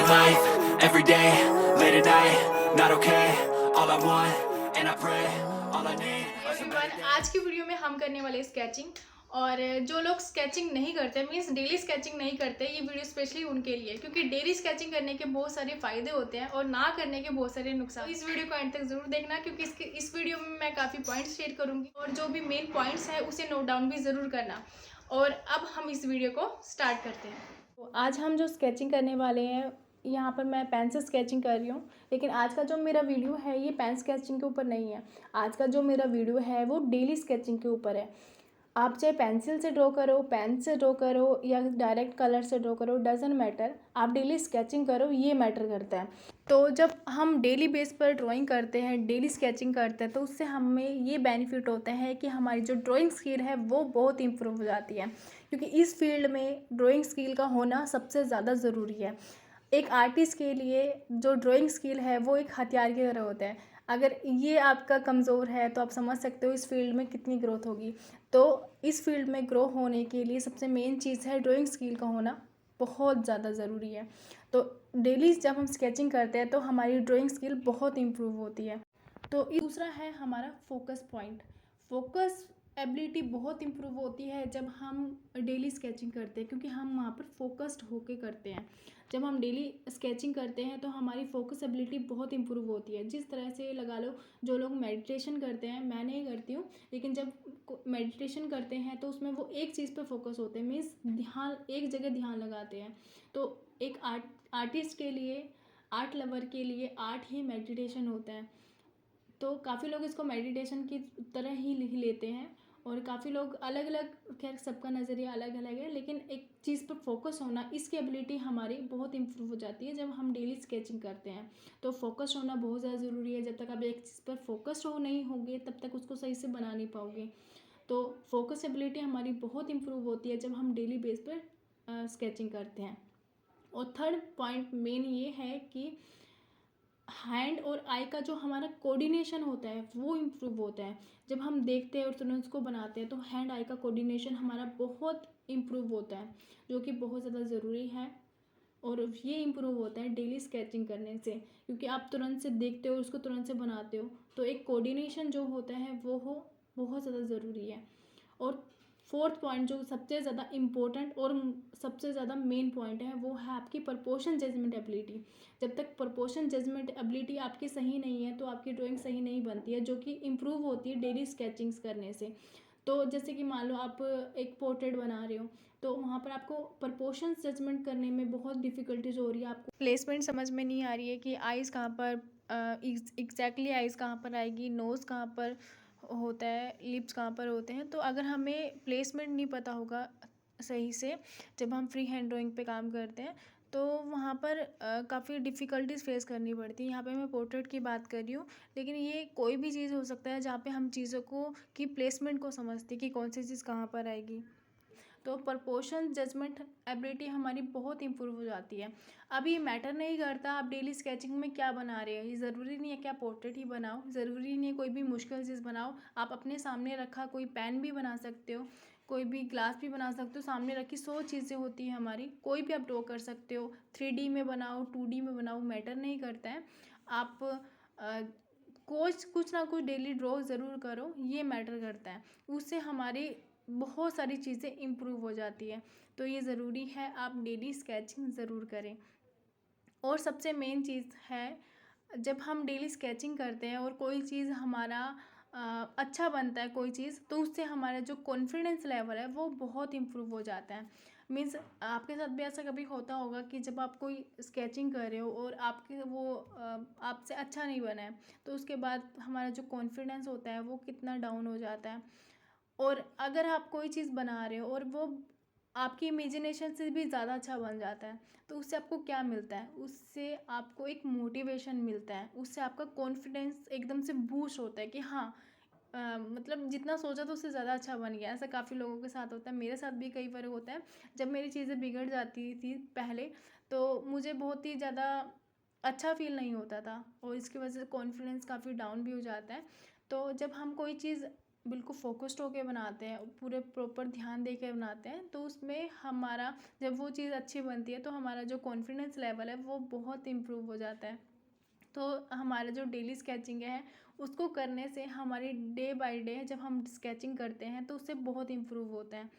living life, every day, late at night, not okay, all I want, and I pray, all I need are some better everyone, आज की video में हम करने वाले sketching. और जो लोग स्केचिंग नहीं करते, मीन्स डेली स्केचिंग नहीं करते, ये वीडियो स्पेशली उनके लिए, क्योंकि डेली स्केचिंग करने के बहुत सारे फायदे होते हैं और ना करने के बहुत सारे नुकसान। तो इस वीडियो को एंड तक जरूर देखना, क्योंकि इस वीडियो में मैं काफ़ी पॉइंट्स शेयर करूंगी और जो भी मेन पॉइंट्स है उसे नोट डाउन भी ज़रूर करना। और अब हम इस वीडियो को स्टार्ट करते हैं। तो आज हम जो स्केचिंग करने वाले हैं, यहाँ पर मैं पेन से स्केचिंग कर रही हूँ, लेकिन आज का जो मेरा वीडियो है ये पेन स्केचिंग के ऊपर नहीं है। आज का जो मेरा वीडियो है वो डेली स्केचिंग के ऊपर है। आप चाहे पेंसिल से ड्रॉ करो, पेन से ड्रॉ करो या डायरेक्ट कलर से ड्रॉ करो, डजेंट मैटर, आप डेली स्केचिंग करो, ये मैटर करता है। तो जब हम डेली बेस पर ड्राइंग करते हैं, डेली स्केचिंग करते हैं, तो उससे हमें ये बेनिफिट होता है कि हमारी जो ड्राइंग स्किल है वो बहुत इम्प्रूव हो जाती है, क्योंकि इस फील्ड में ड्राइंग स्किल का होना सबसे ज़्यादा ज़रूरी है। एक आर्टिस्ट के लिए जो ड्राइंग स्किल है वो एक हथियार की तरह होता है। अगर ये आपका कमज़ोर है तो आप समझ सकते हो इस फील्ड में कितनी ग्रोथ होगी। तो इस फील्ड में ग्रो होने के लिए सबसे मेन चीज़ है ड्राइंग स्किल का होना, बहुत ज़्यादा ज़रूरी है। तो डेली जब हम स्केचिंग करते हैं तो हमारी ड्राइंग स्किल बहुत इम्प्रूव होती है। तो दूसरा है हमारा फोकस पॉइंट। फोकस एबिलिटी बहुत इम्प्रूव होती है जब हम डेली स्केचिंग करते हैं, क्योंकि हम वहाँ पर फोकस्ड होके करते हैं। जब हम डेली स्केचिंग करते हैं तो हमारी फोकस एबिलिटी बहुत इम्प्रूव होती है। जिस तरह से लगा लो, जो लोग मेडिटेशन करते हैं, मैं नहीं करती हूँ, लेकिन जब मेडिटेशन करते हैं तो उसमें वो एक चीज़ पे फोकस होते हैं, मीन्स ध्यान, एक जगह ध्यान लगाते हैं। तो एक आर्टिस्ट के लिए, आर्ट लवर के लिए आर्ट ही मेडिटेशन होता है। तो काफ़ी लोग इसको मेडिटेशन की तरह ही लेते हैं, और काफ़ी लोग अलग अलग, खैर सबका नज़रिया अलग अलग है, लेकिन एक चीज़ पर फोकस होना, इसकी एबिलिटी हमारी बहुत इंप्रूव हो जाती है जब हम डेली स्केचिंग करते हैं। तो फोकस होना बहुत ज़्यादा ज़रूरी है। जब तक आप एक चीज़ पर फोकस हो नहीं होगे तब तक उसको सही से बना नहीं पाओगे। तो फोकस एबिलिटी हमारी बहुत इंप्रूव होती है जब हम डेली बेस पर स्केचिंग करते हैं। और थर्ड पॉइंट मेन ये है कि हैंड और आई का जो हमारा कोऑर्डिनेशन होता है वो इम्प्रूव होता है। जब हम देखते हैं और तुरंत उसको बनाते हैं तो हैंड आई का कोऑर्डिनेशन हमारा बहुत इम्प्रूव होता है, जो कि बहुत ज़्यादा ज़रूरी है। और ये इम्प्रूव होता है डेली स्केचिंग करने से, क्योंकि आप तुरंत से देखते हो और उसको तुरंत से बनाते हो, तो एक कोऑर्डिनेशन जो होता है वो बहुत ज़्यादा ज़रूरी है। और फोर्थ पॉइंट जो सबसे ज़्यादा इम्पोर्टेंट और सबसे ज़्यादा मेन पॉइंट है वो है आपकी प्रपोर्शन जजमेंट एबिलिटी। जब तक प्रपोर्शन जजमेंट एबिलिटी आपकी सही नहीं है तो आपकी ड्राइंग सही नहीं बनती है, जो कि इम्प्रूव होती है डेली स्केचिंग्स करने से। तो जैसे कि मान लो आप एक पोर्ट्रेट बना रहे हो, तो वहाँ पर आपको प्रपोर्शन जजमेंट करने में बहुत डिफ़िकल्टीज हो रही है, आपको प्लेसमेंट समझ में नहीं आ रही है कि आइज़ कहाँ पर, एग्जैक्टली आइज़ कहाँ पर आएगी, नोज़ कहाँ पर होता है, लिप्स कहाँ पर होते हैं। तो अगर हमें प्लेसमेंट नहीं पता होगा सही से जब हम फ्री हैंड ड्राइंग पे काम करते हैं, तो वहाँ पर काफ़ी डिफ़िकल्टीज फेस करनी पड़ती है। यहाँ पे मैं पोर्ट्रेट की बात कर रही हूँ, लेकिन ये कोई भी चीज़ हो सकता है जहाँ पे हम चीज़ों को की प्लेसमेंट को समझते कि कौन सी चीज़ कहाँ पर आएगी। तो प्रपोर्शन जजमेंट एबिलिटी हमारी बहुत इंप्रूव हो जाती है। अब ये मैटर नहीं करता आप डेली स्केचिंग में क्या बना रहे हो, ये ज़रूरी नहीं है कि आप पोर्ट्रेट ही बनाओ, ज़रूरी नहीं है कोई भी मुश्किल चीज़ बनाओ। आप अपने सामने रखा कोई पेन भी बना सकते हो, कोई भी ग्लास भी बना सकते हो, सामने रखी 100 चीज़ें होती हैं हमारी, कोई भी आप ड्रॉ कर सकते हो। 3D में बनाओ, 2D में बनाओ, मैटर नहीं करता है। आप कुछ ना कुछ डेली ड्रॉ ज़रूर करो, ये मैटर करता है। उससे हमारी बहुत सारी चीज़ें इम्प्रूव हो जाती है। तो ये ज़रूरी है आप डेली स्केचिंग ज़रूर करें। और सबसे मेन चीज़ है, जब हम डेली स्केचिंग करते हैं और कोई चीज़ हमारा अच्छा बनता है कोई चीज़, तो उससे हमारा जो कॉन्फिडेंस लेवल है वो बहुत इम्प्रूव हो जाता है। मीन्स आपके साथ भी ऐसा कभी होता होगा कि जब आप कोई स्केचिंग कर रहे हो और आपके वो आपसे अच्छा नहीं बना है, तो उसके बाद हमारा जो कॉन्फिडेंस होता है वो कितना डाउन हो जाता है। और अगर आप कोई चीज़ बना रहे हो और वो आपकी इमेजिनेशन से भी ज़्यादा अच्छा बन जाता है, तो उससे आपको क्या मिलता है, उससे आपको एक मोटिवेशन मिलता है, उससे आपका कॉन्फिडेंस एकदम से बूस्ट होता है कि हाँ, मतलब जितना सोचा था उससे ज़्यादा अच्छा बन गया। ऐसा काफ़ी लोगों के साथ होता है, मेरे साथ भी कई बार होता है। जब मेरी चीज़ें बिगड़ जाती थी पहले, तो मुझे बहुत ही ज़्यादा अच्छा फील नहीं होता था और इसकी वजह से कॉन्फिडेंस काफ़ी डाउन भी हो जाता है। तो जब हम कोई चीज़ बिल्कुल फ़ोकस्ड होके बनाते हैं, पूरे प्रॉपर ध्यान दे के बनाते हैं, तो उसमें हमारा जब वो चीज़ अच्छी बनती है तो हमारा जो कॉन्फिडेंस लेवल है वो बहुत इम्प्रूव हो जाता है। तो हमारा जो डेली स्केचिंग है उसको करने से हमारी डे बाय डे जब हम स्केचिंग करते हैं तो उससे बहुत इम्प्रूव होता है।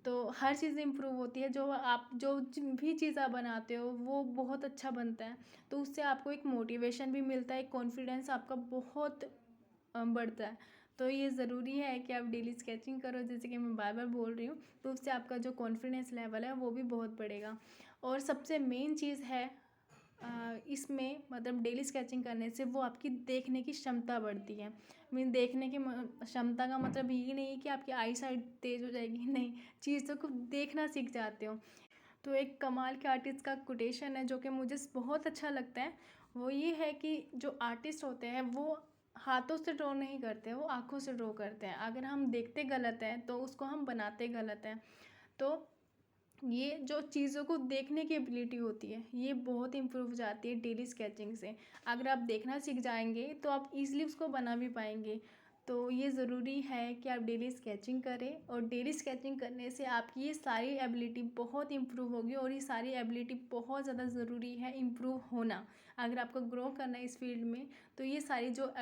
तो हर चीज़ इम्प्रूव होती है, जो आप भी चीज़ आप बनाते हो वो बहुत अच्छा बनता है। तो उससे आपको एक मोटिवेशन भी मिलता है, एक कॉन्फिडेंस आपका बहुत बढ़ता है। तो ये ज़रूरी है कि आप डेली स्केचिंग करो, जैसे कि मैं बार बार बोल रही हूँ, तो उससे आपका जो कॉन्फिडेंस लेवल है वो भी बहुत बढ़ेगा। और सबसे मेन चीज़ है इसमें मतलब डेली स्केचिंग करने से वो आपकी देखने की क्षमता बढ़ती है। देखने की क्षमता का मतलब ये नहीं है कि आपकी आई साइट तेज़ हो जाएगी, नहीं, चीज़ों को देखना सीख जाते हो। तो एक कमाल के आर्टिस्ट का कोटेशन है जो कि मुझे बहुत अच्छा लगता है। वो ये है कि जो आर्टिस्ट होते हैं वो हाथों से ड्रॉ नहीं करते, वो आँखों से ड्रॉ करते हैं। अगर हम देखते गलत हैं तो उसको हम बनाते गलत हैं। तो ये जो चीज़ों को देखने की एबिलिटी होती है ये बहुत इम्प्रूव हो जाती है डेली स्केचिंग से। अगर आप देखना सीख जाएंगे तो आप इजीली उसको बना भी पाएंगे। तो ये ज़रूरी है कि आप डेली स्केचिंग करें, और डेली स्केचिंग करने से आपकी ये सारी एबिलिटी बहुत इम्प्रूव होगी, और ये सारी एबिलिटी बहुत ज़्यादा ज़रूरी है इम्प्रूव होना। अगर आपको ग्रो करना है इस फील्ड में तो ये सारी जो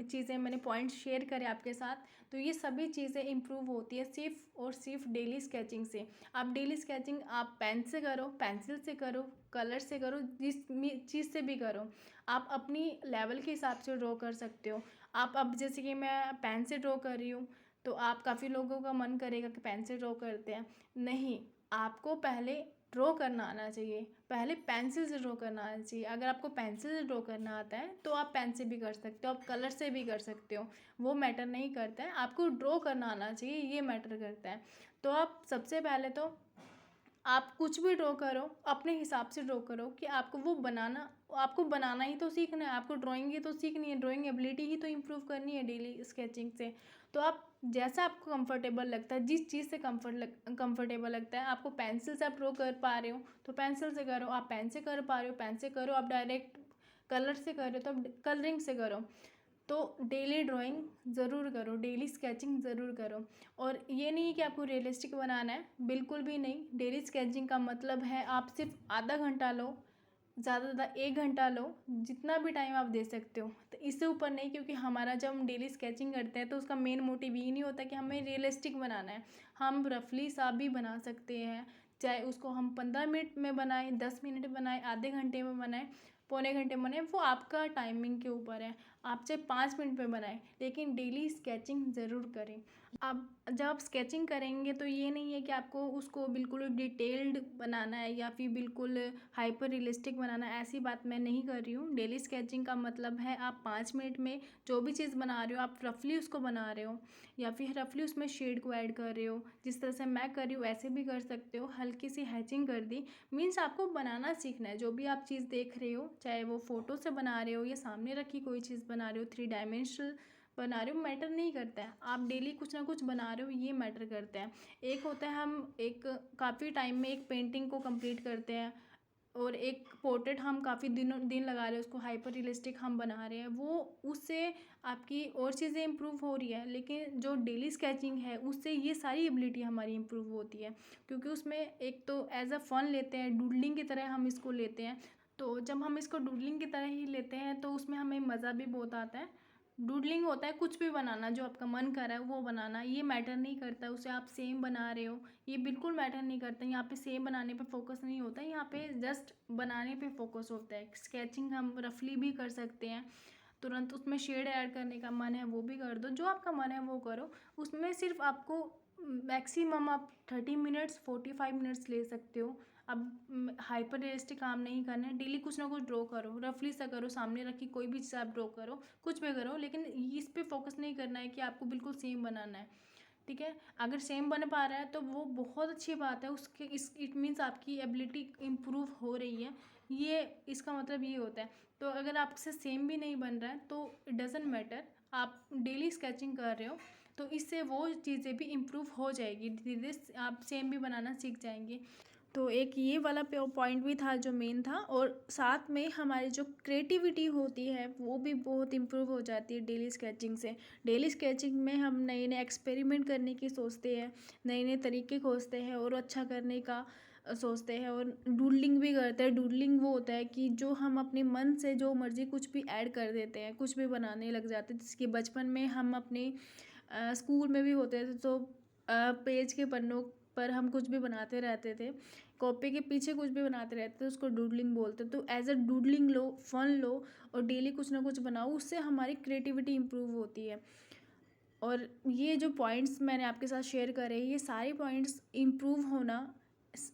चीज़ें मैंने पॉइंट शेयर करे आपके साथ, तो ये सभी चीज़ें इम्प्रूव होती है सिर्फ और सिर्फ डेली स्केचिंग से। आप डेली स्केचिंग आप पेन से करो, पेंसिल से करो, कलर से करो, जिस चीज़ से भी करो, आप अपनी लेवल के हिसाब से ड्रॉ कर सकते हो। आप अब जैसे कि मैं पेन से ड्रॉ कर रही हूँ, तो आप काफ़ी लोगों का मन करेगा कि पेन से ड्रॉ करते हैं, नहीं, आपको पहले ड्रॉ करना आना चाहिए, पहले पेंसिल से ड्रॉ करना आना चाहिए। अगर आपको पेंसिल से ड्रॉ करना आता है तो आप पेन से भी कर सकते हो, आप कलर से भी कर सकते हो, वो मैटर नहीं करता है, आपको ड्रॉ करना आना चाहिए, ये मैटर करता है। तो आप सबसे पहले तो आप कुछ भी ड्रॉ करो, अपने हिसाब से ड्रॉ करो कि आपको बनाना ही तो सीखना है, आपको ड्राइंग ही तो सीखनी है, ड्राइंग एबिलिटी ही तो इम्प्रूव करनी है डेली स्केचिंग से। तो आप जैसा आपको कंफर्टेबल लगता है, जिस चीज़ से कंफर्टेबल लगता है, आपको पेंसिल से आप ड्रॉ कर पा रहे हो तो पेंसिल से करो, आप पेन से कर पा रहे हो पेन से करो, आप डायरेक्ट कलर से कर रहे हो तो आप कलरिंग से करो। तो डेली ड्राइंग ज़रूर करो, डेली स्केचिंग ज़रूर करो। और ये नहीं कि आपको रियलिस्टिक बनाना है, बिल्कुल भी नहीं। डेली स्केचिंग का मतलब है आप सिर्फ आधा घंटा लो, ज़्यादा से ज़्यादा 1 घंटा लो, जितना भी टाइम आप दे सकते हो, तो इससे ऊपर नहीं। क्योंकि हमारा जब हम डेली स्केचिंग करते हैं तो उसका मेन मोटिव ये नहीं होता कि हमें रियलिस्टिक बनाना है, हम रफली सा भी बना सकते हैं। चाहे उसको हम 15 मिनट में बनाएं, 10 मिनट में बनाएं, आधे घंटे में बनाएं, पौने घंटे में बनाएं, वो आपका टाइमिंग के ऊपर है। आप चाहे 5 मिनट में बनाएं, लेकिन डेली स्केचिंग ज़रूर करें। आप जब आप स्केचिंग करेंगे तो ये नहीं है कि आपको उसको बिल्कुल डिटेल्ड बनाना है या फिर बिल्कुल हाइपर रियलिस्टिक बनाना है, ऐसी बात मैं नहीं कर रही हूँ। डेली स्केचिंग का मतलब है आप 5 मिनट में जो भी चीज़ बना रहे हो आप रफली उसको बना रहे हो, या फिर रफली उसमें शेड को ऐड कर रहे हो, जिस तरह से मैं कर रही हूँ ऐसे भी कर सकते हो। हल्की सी हैचिंग कर दी, मीन्स आपको बनाना सीखना है। जो भी आप चीज़ देख रहे हो, चाहे वो फ़ोटो से बना रहे हो या सामने रखी कोई चीज़ बना रहे हो, 3 डायमेंशनल बना रहे हो, मैटर नहीं करता है। आप डेली कुछ ना कुछ बना रहे हो, ये मैटर करता है। एक होता है हम एक काफ़ी टाइम में एक पेंटिंग को कंप्लीट करते हैं, और एक पोर्ट्रेट हम काफ़ी दिन लगा रहे हैं उसको हाइपर रियलिस्टिक हम बना रहे हैं, वो उससे आपकी और चीज़ें इम्प्रूव हो रही है। लेकिन जो डेली स्केचिंग है उससे ये सारी एबिलिटी हमारी इम्प्रूव होती है, क्योंकि उसमें एक तो एज अ फन लेते हैं, डूडलिंग की तरह हम इसको लेते हैं। तो जब हम इसको डूडलिंग की तरह ही लेते हैं तो उसमें हमें मज़ा भी बहुत आता है। डूडलिंग होता है कुछ भी बनाना, जो आपका मन कर रहा है वो बनाना, ये मैटर नहीं करता उसे आप सेम बना रहे हो, ये बिल्कुल मैटर नहीं करता। यहाँ पे सेम बनाने पे फोकस नहीं होता है, यहाँ पे जस्ट बनाने पे फोकस होता है। स्केचिंग हम रफली भी कर सकते हैं, तुरंत उसमें शेड ऐड करने का मन है वो भी कर दो, जो आपका मन है वो करो। उसमें सिर्फ आपको मैक्सिमम आप 30 मिनट्स 45 मिनट्स ले सकते हो। अब हाइपर रियलिस्टिक काम नहीं करना है, डेली कुछ ना कुछ ड्रॉ करो, रफली सा करो, सामने रखी कोई भी चीज़ आप ड्रॉ करो, कुछ भी करो, लेकिन इस पे फोकस नहीं करना है कि आपको बिल्कुल सेम बनाना है। ठीक है, अगर सेम बन पा रहा है तो वो बहुत अच्छी बात है, उसके इट मीन्स आपकी एबिलिटी इम्प्रूव हो रही है, ये इसका मतलब ये होता है। तो अगर आपसे सेम भी नहीं बन रहा है तो इट डजेंट मैटर, आप डेली स्केचिंग कर रहे हो तो इससे वो चीज़ें भी इम्प्रूव हो जाएगी, धीरे धीरे आप सेम भी बनाना सीख जाएंगे। तो एक ये वाला पॉइंट भी था जो मेन था, और साथ में हमारी जो क्रिएटिविटी होती है वो भी बहुत इम्प्रूव हो जाती है डेली स्केचिंग से। डेली स्केचिंग में हम नए नए एक्सपेरिमेंट करने की सोचते हैं, नए नए तरीके खोजते हैं और अच्छा करने का सोचते हैं, और डूडलिंग भी करते हैं। डूडलिंग वो होता है कि जो हम अपने मन से जो मर्जी कुछ भी ऐड कर देते हैं, कुछ भी बनाने लग जाते हैं। जिसके बचपन में हम अपने स्कूल में भी होते थे तो पेज के पन्नों पर हम कुछ भी बनाते रहते थे, कॉपी के पीछे कुछ भी बनाते रहते थे, उसको डूडलिंग बोलते। तो एज अ डूडलिंग लो, फन लो और डेली कुछ ना कुछ बनाओ, उससे हमारी क्रिएटिविटी इम्प्रूव होती है। और ये जो पॉइंट्स मैंने आपके साथ शेयर करे, ये सारे पॉइंट्स इम्प्रूव होना,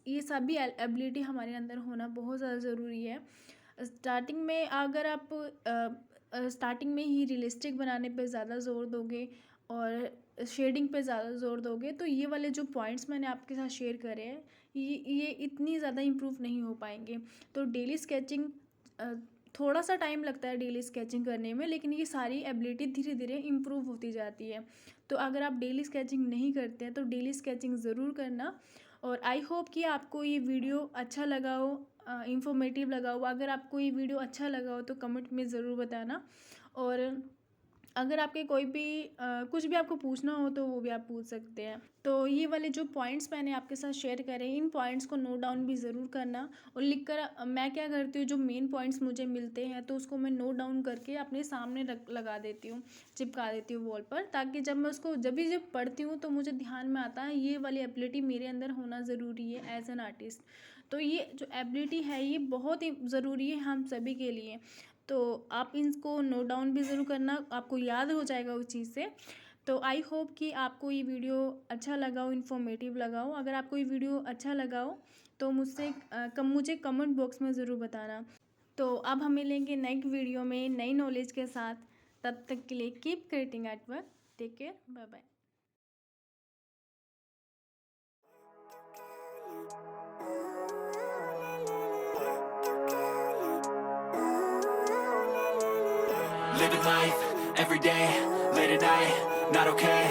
ये सभी एबिलिटी हमारे अंदर होना बहुत ज़्यादा ज़रूरी है। स्टार्टिंग में अगर आप स्टार्टिंग में ही रियलिस्टिक बनाने पे ज़्यादा ज़ोर दोगे और शेडिंग पे ज़्यादा ज़ोर दोगे, तो ये वाले जो पॉइंट्स मैंने आपके साथ शेयर करे हैं, ये इतनी ज़्यादा इम्प्रूव नहीं हो पाएंगे। तो डेली स्केचिंग थोड़ा सा टाइम लगता है डेली स्केचिंग करने में, लेकिन ये सारी एबिलिटी धीरे धीरे इम्प्रूव होती जाती है। तो अगर आप डेली स्केचिंग नहीं करते हैं तो डेली स्केचिंग ज़रूर करना। और आई होप कि आपको ये वीडियो अच्छा लगा हो, इंफॉर्मेटिव लगा हो। अगर आपको ये वीडियो अच्छा लगा हो तो कमेंट में ज़रूर बताना। और अगर आपके कोई भी कुछ भी आपको पूछना हो तो वो भी आप पूछ सकते हैं। तो ये वाले जो पॉइंट्स मैंने आपके साथ शेयर करे, इन पॉइंट्स को नोट डाउन भी ज़रूर करना। और लिख कर मैं क्या करती हूँ, जो मेन पॉइंट्स मुझे मिलते हैं तो उसको मैं नोट डाउन करके अपने सामने लगा देती हूँ, चिपका देती हूँ वॉल पर, ताकि जब मैं उसको जब पढ़ती हूँ तो मुझे ध्यान में आता है ये वाली एबिलिटी मेरे अंदर होना ज़रूरी है एज एन आर्टिस्ट। तो ये जो एबिलिटी है ये बहुत ही ज़रूरी है हम सभी के लिए। तो आप इनको नोट डाउन भी ज़रूर करना, आपको याद हो जाएगा उस चीज़ से। तो आई होप कि आपको ये वीडियो अच्छा लगा हो, इन्फॉर्मेटिव लगा हो। अगर आपको ये वीडियो अच्छा लगा हो तो मुझे कमेंट बॉक्स में ज़रूर बताना। तो अब हम मिलेंगे नेक्स्ट वीडियो में नई नॉलेज के साथ। तब तक के लिए keep creating artwork. Take care, bye bye. Living life, every day, late at night, not okay.